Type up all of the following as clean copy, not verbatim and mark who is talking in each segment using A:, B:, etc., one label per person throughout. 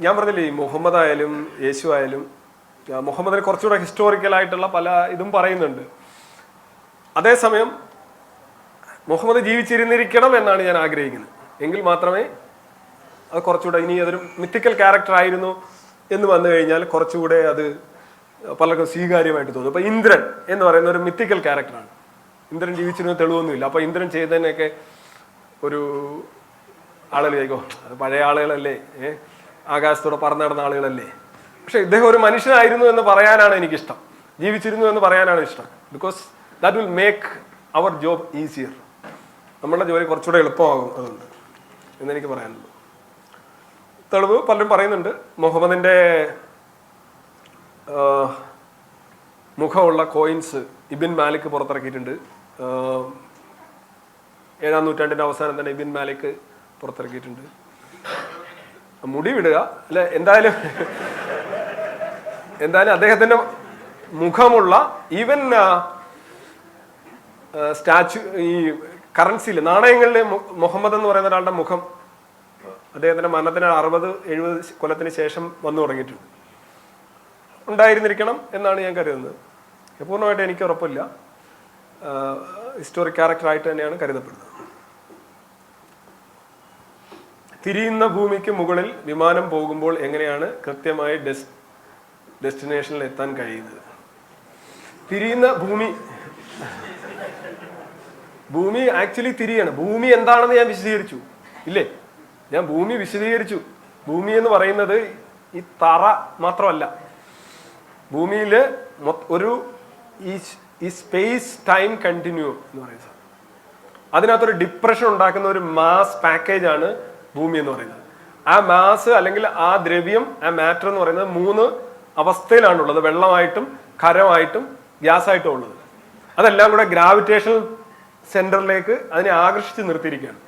A: ഞാൻ പറഞ്ഞില്ലേ മുഹമ്മദ് ആയാലും യേശു ആയാലും മുഹമ്മദിനെ കുറച്ചുകൂടെ ഹിസ്റ്റോറിക്കലായിട്ടുള്ള പല ഇതും പറയുന്നുണ്ട്. അതേസമയം മുഹമ്മദ് ജീവിച്ചിരുന്നിരിക്കണം എന്നാണ് ഞാൻ ആഗ്രഹിക്കുന്നത്. എങ്കിൽ മാത്രമേ അത് കുറച്ചുകൂടെ, ഇനി അതൊരു മിത്തിക്കൽ ക്യാരക്ടർ ആയിരുന്നു എന്ന് വന്നു കഴിഞ്ഞാൽ കുറച്ചുകൂടെ അത് പലർക്കും സ്വീകാര്യമായിട്ട് തോന്നും. ഇപ്പൊ ഇന്ദ്രൻ എന്ന് പറയുന്ന ഒരു മിത്തിക്കൽ ക്യാരക്ടറാണ്. ഇന്ദ്രൻ ജീവിച്ചിരുന്ന തെളിവൊന്നുമില്ല. അപ്പൊ ഇന്ദ്രൻ ചെയ്തതിനൊക്കെ ഒരു ആളുകൾ ചോദിക്കോ, അത് പഴയ ആളുകളല്ലേ, ആകാശത്തോടെ പറന്നു നടന്ന ആളുകളല്ലേ. പക്ഷെ ഇദ്ദേഹം ഒരു മനുഷ്യനായിരുന്നു എന്ന് പറയാനാണ് എനിക്കിഷ്ടം, ജീവിച്ചിരുന്നു എന്ന് പറയാനാണ് ഇഷ്ടം. Because that will make our job easier. നമ്മളുടെ ജോലി കുറച്ചുകൂടെ എളുപ്പമാകും അതുകൊണ്ട് എന്നെനിക്ക് പറയാനുള്ളൂ. തെളിവ് പലരും പറയുന്നുണ്ട്. മുഹമ്മദിന്റെ മുഖമുള്ള കോയിൻസ് ഇബിൻ മാലിക് പുറത്തിറക്കിയിട്ടുണ്ട്. 7-ാം നൂറ്റാണ്ടിന്റെ അവസാനം തന്നെ ഇബിൻ മാലിക് പുറത്തിറക്കിയിട്ടുണ്ട്. മുടി വിടുക അല്ലെ, എന്തായാലും അദ്ദേഹത്തിന്റെ മുഖമുള്ള ഈവൻ സ്റ്റാച്ചു, ഈ കറൻസിയിൽ നാണയങ്ങളിലെ മുഹമ്മദ് എന്ന് പറയുന്ന ഒരാളുടെ മുഖം അദ്ദേഹത്തിന്റെ മരണത്തിന് 60-70 കൊല്ലത്തിന് ശേഷം വന്നു തുടങ്ങിയിട്ടുണ്ട്. ഉണ്ടായിരുന്നിരിക്കണം എന്നാണ് ഞാൻ കരുതുന്നത്. പൂർണ്ണമായിട്ട് എനിക്ക് ഉറപ്പില്ല. ഹിസ്റ്റോറിക് ക്യാരക്ടറായിട്ട് തന്നെയാണ് കരുതപ്പെടുന്നത്. തിരിയുന്ന ഭൂമിക്ക് മുകളിൽ വിമാനം പോകുമ്പോൾ എങ്ങനെയാണ് കൃത്യമായി ഡെസ്റ്റിനേഷനിൽ എത്താൻ കഴിയുന്നത്? തിരിയുന്ന ഭൂമി ആക്ച്വലി തിരിയാണ്. ഭൂമി എന്താണെന്ന് ഞാൻ വിശദീകരിച്ചു ഇല്ലേ? ഞാൻ ഭൂമി വിശദീകരിച്ചു. ഭൂമി എന്ന് പറയുന്നത് ഈ തറ മാത്രമല്ല. ഭൂമിയിൽ ഒരു ഈ സ്പേസ് ടൈം കണ്ടിന്യൂം എന്ന് പറയുന്നത്, അതിനകത്തൊരു ഡിപ്രഷൻ ഉണ്ടാക്കുന്ന ഒരു മാസ് പാക്കേജ് ആണ് ഭൂമി എന്ന് പറയുന്നത്. ആ മാസ് അല്ലെങ്കിൽ ആ ദ്രവ്യം, ആ മാറ്റർ എന്ന് പറയുന്നത് 3 അവസ്ഥയിലാണുള്ളത്. വെള്ളമായിട്ടും ഖരമായിട്ടും ഗ്യാസായിട്ടും ഉള്ളത്. അതെല്ലാം കൂടെ ഗ്രാവിറ്റേഷണൽ സെന്ററിലേക്ക് അതിനെ ആകർഷിച്ച് നിർത്തിയിരിക്കുകയാണ്.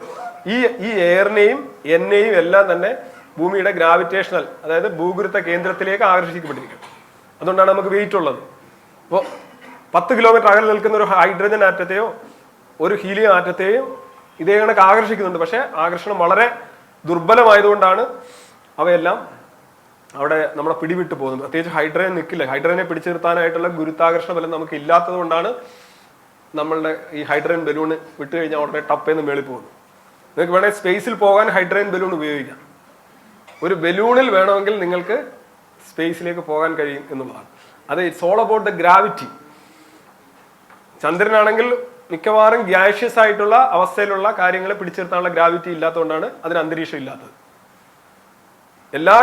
A: ഈ എയറിനെയും എന്നെയും എല്ലാം തന്നെ ഭൂമിയുടെ ഗ്രാവിറ്റേഷണൽ, അതായത് ഭൂഗുരുത്വ കേന്ദ്രത്തിലേക്ക് ആകർഷിക്കപ്പെട്ടിരിക്കുകയാണ്. അതുകൊണ്ടാണ് നമുക്ക് വെയിറ്റ് ഉള്ളത്. ഇപ്പോൾ 10 കിലോമീറ്റർ അകലെ നിൽക്കുന്ന ഒരു ഹൈഡ്രജൻ ആറ്റത്തെയോ ഒരു ഹീലിയം ആറ്റത്തെയോ ഇതേ കണക്ക് ആകർഷിക്കുന്നുണ്ട്. പക്ഷെ ആകർഷണം വളരെ ദുർബലമായതുകൊണ്ടാണ് അവയെല്ലാം അവിടെ നമ്മളെ പിടിവിട്ട് പോകുന്നത്. പ്രത്യേകിച്ച് ഹൈഡ്രജൻ നിൽക്കില്ല. ഹൈഡ്രജനെ പിടിച്ചു നിർത്താനായിട്ടുള്ള ഗുരുത്വാകർഷണ ബലം നമുക്ക് ഇല്ലാത്തത് കൊണ്ടാണ് നമ്മളുടെ ഈ ഹൈഡ്രജൻ ബലൂണ് വിട്ട് കഴിഞ്ഞാൽ ഉടനെ ടപ്പേന്ന് മേളിൽ പോകുന്നു. നിങ്ങൾക്ക് വേണമെങ്കിൽ സ്പേസിൽ പോകാൻ ഹൈഡ്രജൻ ബലൂൺ ഉപയോഗിക്കാം. ഒരു ബലൂണിൽ വേണമെങ്കിൽ നിങ്ങൾക്ക് സ്പേസിലേക്ക് പോകാൻ കഴിയും എന്നുള്ളതാണ്. അത് it's all about the gravity. ചന്ദ്രനാണെങ്കിൽ മിക്കവാറും ഗ്യാഷ്യസ് ആയിട്ടുള്ള അവസ്ഥയിലുള്ള കാര്യങ്ങളെ പിടിച്ചു നിർത്താനുള്ള ഗ്രാവിറ്റി ഇല്ലാത്തതുകൊണ്ടാണ് അതിന് അന്തരീക്ഷം ഇല്ലാത്തത്. എല്ലാ